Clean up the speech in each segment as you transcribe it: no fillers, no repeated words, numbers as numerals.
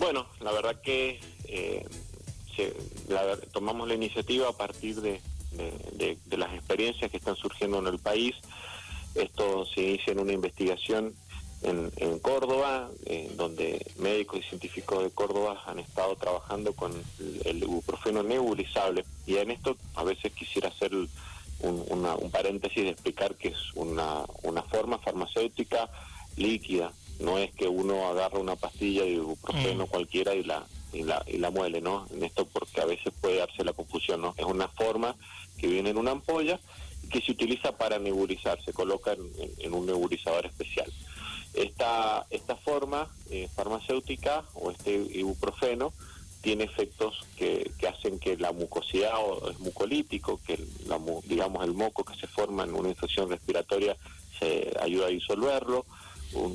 Bueno, la verdad que tomamos la iniciativa a partir de las experiencias que están surgiendo en el país. Esto se inicia en una investigación en Córdoba, donde médicos y científicos de Córdoba han estado trabajando con el ibuprofeno nebulizable. Y en esto a veces quisiera hacer un paréntesis de explicar que es una forma farmacéutica líquida. No es que uno agarra una pastilla de ibuprofeno cualquiera y la muele, ¿no? En esto porque a veces puede darse la confusión, ¿no? Es una forma que viene en una ampolla y que se utiliza para nebulizar, se coloca en un nebulizador especial. Esta forma farmacéutica o este ibuprofeno tiene efectos que hacen que la mucosidad, o es mucolítico, que digamos el moco que se forma en una infección respiratoria se ayuda a disolverlo.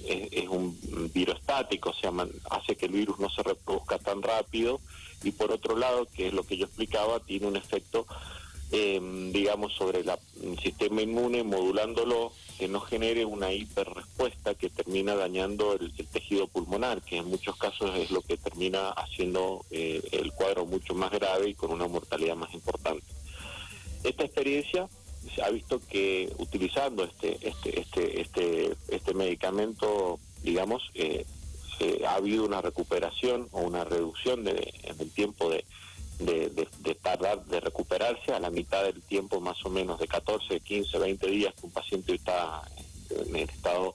Es un virostático, o sea, hace que el virus no se reproduzca tan rápido, y por otro lado, que es lo que yo explicaba, tiene un efecto digamos sobre el sistema inmune, modulándolo, que no genere una hiperrespuesta que termina dañando el tejido pulmonar, que en muchos casos es lo que termina haciendo el cuadro mucho más grave y con una mortalidad más importante. Esta experiencia se ha visto que utilizando este medicamento, digamos, ha habido una recuperación o una reducción en el tiempo de tardar de recuperarse, a la mitad del tiempo más o menos, de 14, 15, 20 días que un paciente está en el estado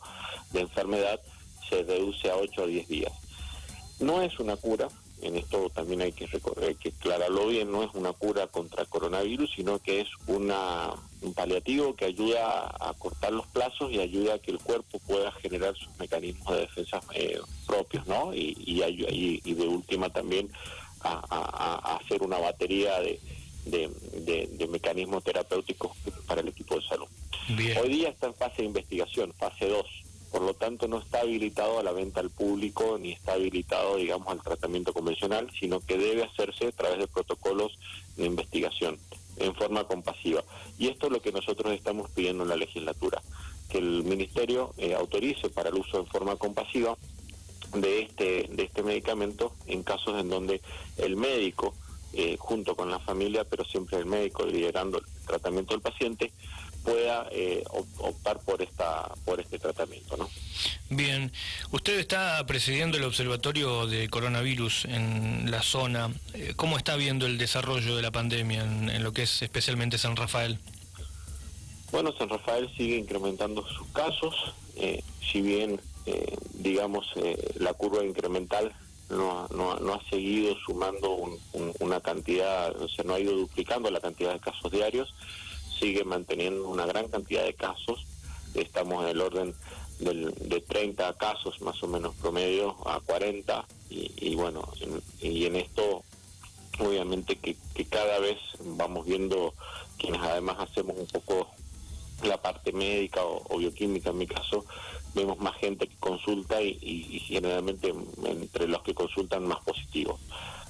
de enfermedad, se reduce a 8 a 10 días. No es una cura, en esto también hay que aclararlo bien, no es una cura contra el coronavirus, sino que es un paliativo que ayuda a cortar los plazos y ayuda a que el cuerpo pueda generar sus mecanismos de defensa propios, ¿no? Y de última también a hacer una batería de mecanismos terapéuticos para el equipo de salud. Bien. Hoy día está en fase de investigación, fase 2. Por lo tanto, no está habilitado a la venta al público, ni está habilitado, digamos, al tratamiento convencional, sino que debe hacerse a través de protocolos de investigación, en forma compasiva. Y esto es lo que nosotros estamos pidiendo en la legislatura, que el Ministerio autorice para el uso en forma compasiva de este medicamento en casos en donde el médico, junto con la familia, pero siempre el médico liderando el tratamiento del paciente, pueda optar por este tratamiento, ¿no? Bien, usted está presidiendo el Observatorio de Coronavirus en la zona. ¿Cómo está viendo el desarrollo de la pandemia en lo que es especialmente San Rafael? Bueno, San Rafael sigue incrementando sus casos, si bien, digamos, la curva incremental no ha seguido sumando una cantidad, o sea, no ha ido duplicando la cantidad de casos diarios, sigue manteniendo una gran cantidad de casos. Estamos en el orden de 30 casos más o menos promedio a 40, y bueno, y en esto obviamente que cada vez vamos viendo, quienes además hacemos un poco la parte médica o bioquímica, en mi caso, vemos más gente que consulta y generalmente entre los que consultan más positivos.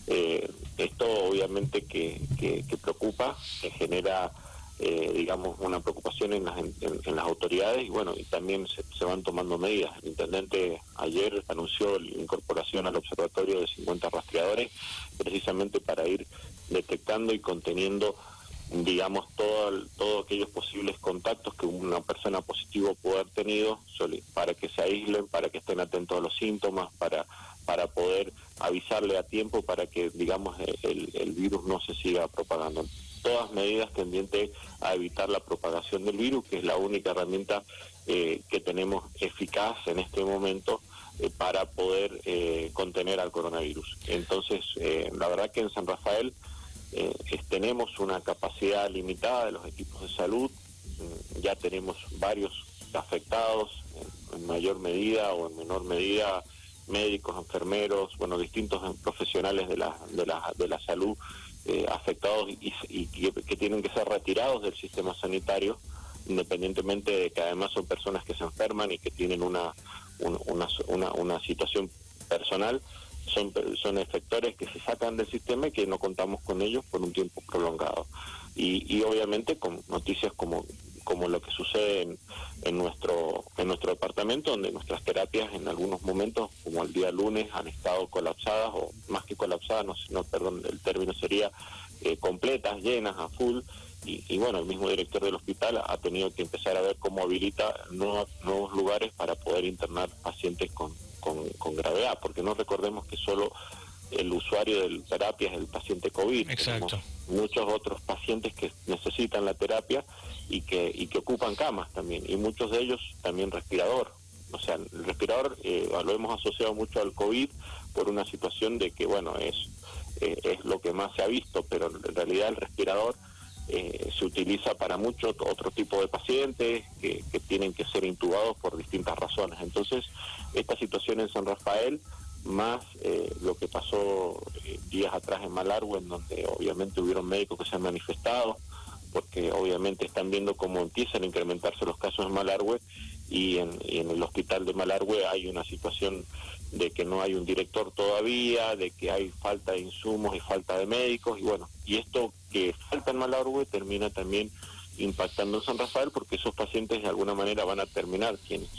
Esto obviamente que preocupa, que genera digamos una preocupación en las autoridades, y bueno, y también se van tomando medidas. El intendente ayer anunció la incorporación al observatorio de 50 rastreadores, precisamente para ir detectando y conteniendo, digamos, todos aquellos posibles contactos que una persona positiva puede haber tenido, para que se aíslen, para que estén atentos a los síntomas, para poder avisarle a tiempo, para que, digamos, el virus no se siga propagando. Todas medidas tendientes a evitar la propagación del virus, que es la única herramienta que tenemos eficaz en este momento para poder contener al coronavirus. Entonces, la verdad que en San Rafael tenemos una capacidad limitada de los equipos de salud, ya tenemos varios afectados, en mayor medida o en menor medida, médicos, enfermeros, bueno, distintos profesionales de la salud afectados y que tienen que ser retirados del sistema sanitario, independientemente de que además son personas que se enferman y que tienen una situación personal. Son efectores que se sacan del sistema y que no contamos con ellos por un tiempo prolongado. Y obviamente con noticias como como lo que sucede en nuestro departamento, donde nuestras terapias en algunos momentos, como el día lunes, han estado colapsadas, o más que colapsadas, perdón, el término sería completas, llenas, a full, y bueno, el mismo director del hospital ha tenido que empezar a ver cómo habilita nuevos lugares para poder internar pacientes con gravedad, porque no recordemos que solo el usuario de terapia es el paciente COVID. Exacto. Tenemos muchos otros pacientes que necesitan la terapia y que ocupan camas también, y muchos de ellos también respirador. O sea, el respirador lo hemos asociado mucho al COVID por una situación de que, bueno, es lo que más se ha visto, pero en realidad el respirador se utiliza para mucho otro tipo de pacientes que tienen que ser intubados por distintas razones. Entonces, esta situación en San Rafael, más lo que pasó días atrás en Malargüe, en donde obviamente hubieron médicos que se han manifestado, porque obviamente están viendo cómo empiezan a incrementarse los casos en Malargüe, y en el hospital de Malargüe hay una situación de que no hay un director todavía, de que hay falta de insumos y falta de médicos, y bueno, y esto que falta en Malargüe termina también impactando en San Rafael, porque esos pacientes de alguna manera van a terminar, quienes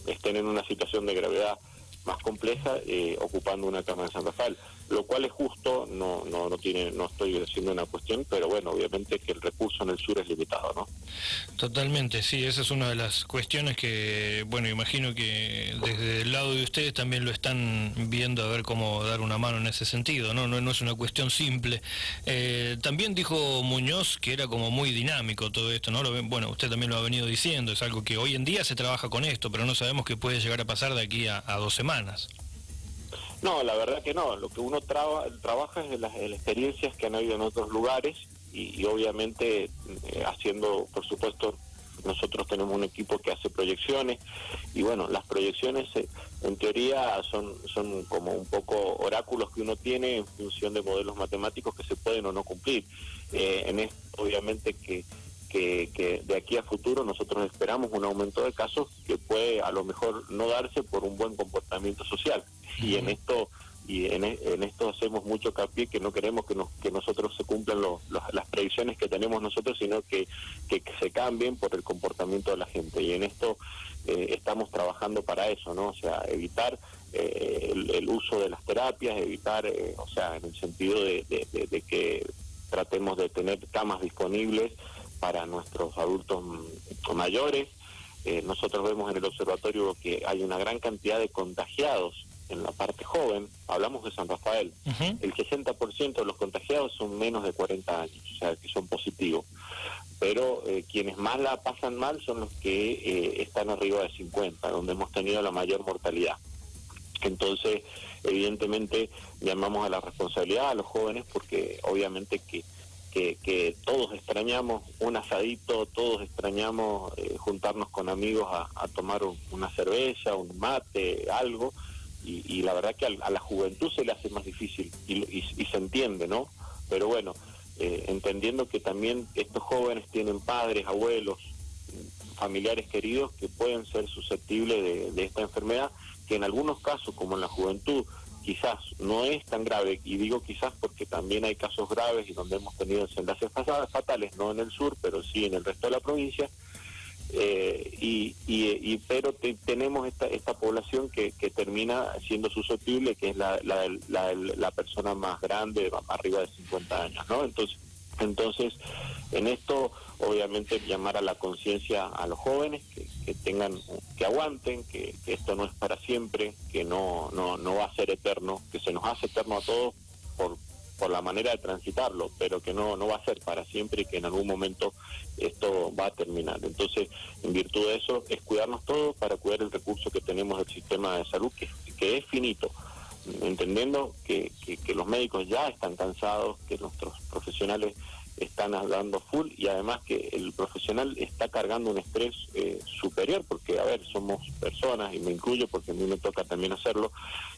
estén en una situación de gravedad más compleja, ocupando una cama en San Rafael, lo cual es justo, no estoy haciendo una cuestión, pero bueno, obviamente que el recurso en el sur es limitado, ¿no? Totalmente, sí, esa es una de las cuestiones que, bueno, imagino que desde el lado de ustedes también lo están viendo, a ver cómo dar una mano en ese sentido, ¿no? No es una cuestión simple. También dijo Muñoz que era como muy dinámico todo esto, ¿no? Bueno, usted también lo ha venido diciendo, es algo que hoy en día se trabaja con esto, pero no sabemos qué puede llegar a pasar de aquí a 2 semanas. No, la verdad que no. Lo que uno trabaja es en las experiencias que han habido en otros lugares, y obviamente haciendo, por supuesto, nosotros tenemos un equipo que hace proyecciones, y bueno, las proyecciones en teoría son como un poco oráculos que uno tiene en función de modelos matemáticos que se pueden o no cumplir. En esto, obviamente que de aquí a futuro nosotros esperamos un aumento de casos que puede a lo mejor no darse por un buen comportamiento social, y en esto hacemos mucho hincapié, que no queremos que nosotros se cumplan las previsiones que tenemos nosotros, sino que se cambien por el comportamiento de la gente, y en esto estamos trabajando para eso, ¿no? O sea, evitar el uso de las terapias, evitar, o sea, en el sentido de que tratemos de tener camas disponibles para nuestros adultos mayores. Nosotros vemos en el observatorio que hay una gran cantidad de contagiados en la parte joven. Hablamos de San Rafael. Uh-huh. El 60% de los contagiados son menos de 40 años, o sea, que son positivos. Pero quienes más la pasan mal son los que están arriba de 50, donde hemos tenido la mayor mortalidad. Entonces, evidentemente, llamamos a la responsabilidad a los jóvenes, porque obviamente que todos extrañamos un asadito, todos extrañamos juntarnos con amigos a tomar una cerveza, un mate, algo, y la verdad que a la juventud se le hace más difícil, y se entiende, ¿no? Pero bueno, entendiendo que también estos jóvenes tienen padres, abuelos, familiares queridos que pueden ser susceptibles de esta enfermedad, que en algunos casos, como en la juventud, quizás no es tan grave, y digo quizás porque también hay casos graves y donde hemos tenido desenlaces fatales, no en el sur, pero sí en el resto de la provincia, pero tenemos esta población que termina siendo susceptible, que es la persona más grande, arriba de 50 años, ¿no? Entonces, en esto, obviamente, llamar a la conciencia a los jóvenes que aguanten, que esto no es para siempre, que no va a ser eterno, que se nos hace eterno a todos por la manera de transitarlo, pero que no va a ser para siempre, y que en algún momento esto va a terminar. Entonces, en virtud de eso, es cuidarnos todos para cuidar el recurso que tenemos del sistema de salud, que es finito, entendiendo que los médicos ya están cansados, que nuestros profesionales están dando full, y además que el profesional está cargando un estrés superior, porque, a ver, somos personas, y me incluyo porque a mí me toca también hacerlo,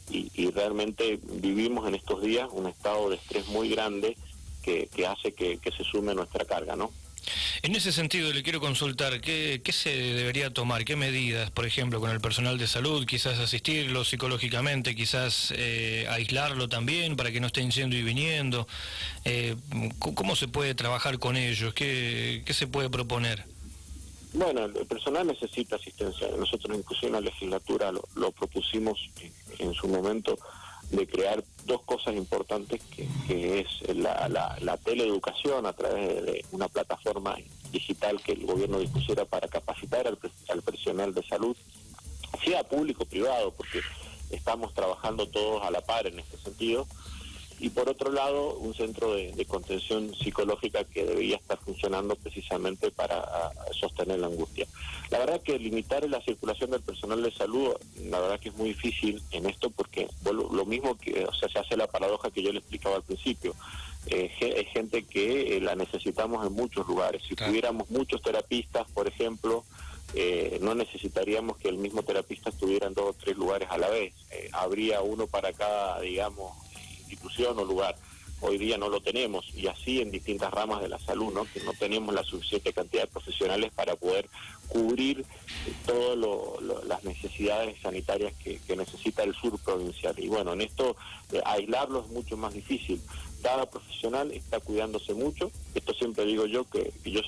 y realmente vivimos en estos días un estado de estrés muy grande que hace que se sume nuestra carga, ¿no? En ese sentido le quiero consultar, ¿qué se debería tomar? ¿Qué medidas, por ejemplo, con el personal de salud? Quizás asistirlo psicológicamente, quizás aislarlo también para que no estén yendo y viniendo. ¿Cómo se puede trabajar con ellos? ¿Qué se puede proponer? Bueno, el personal necesita asistencia. Nosotros inclusive en la legislatura lo propusimos en su momento, de crear dos cosas importantes, que es la teleeducación a través de una plataforma digital que el gobierno dispusiera para capacitar al personal de salud, sea público o privado, porque estamos trabajando todos a la par en este sentido. Y por otro lado, un centro de contención psicológica que debía estar funcionando precisamente para sostener la angustia. La verdad que limitar la circulación del personal de salud, la verdad que es muy difícil en esto, porque lo mismo que, o sea, se hace la paradoja que yo le explicaba al principio. Es gente que la necesitamos en muchos lugares. Si tuviéramos muchos terapistas, por ejemplo, no necesitaríamos que el mismo terapista estuviera en 2 o 3 lugares a la vez. Habría uno para cada, digamos, institución o lugar. Hoy día no lo tenemos, y así en distintas ramas de la salud, ¿no? Que no tenemos la suficiente cantidad de profesionales para poder cubrir todas las necesidades sanitarias que necesita el sur provincial. Y bueno, en esto aislarlo es mucho más difícil. Cada profesional está cuidándose mucho. Esto siempre digo yo, que yo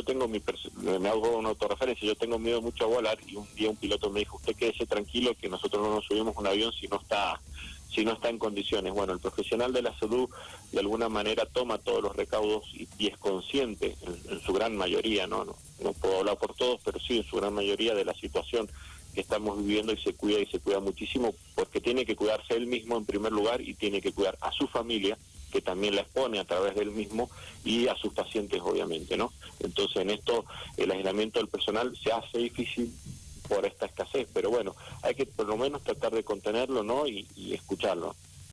tengo me hago una autorreferencia, yo tengo miedo mucho a volar, y un día un piloto me dijo: usted quédese tranquilo, que nosotros no nos subimos a un avión si no está en condiciones. Bueno, el profesional de la salud de alguna manera toma todos los recaudos y es consciente, en su gran mayoría, no puedo hablar por todos, pero sí en su gran mayoría, de la situación que estamos viviendo, y se cuida muchísimo, porque tiene que cuidarse él mismo en primer lugar, y tiene que cuidar a su familia, que también la expone a través de él mismo, y a sus pacientes, obviamente, ¿no? Entonces, en esto el aislamiento del personal se hace difícil por esta escasez, pero bueno, hay que por lo menos tratar de contenerlo, ¿no? Y escucharlo.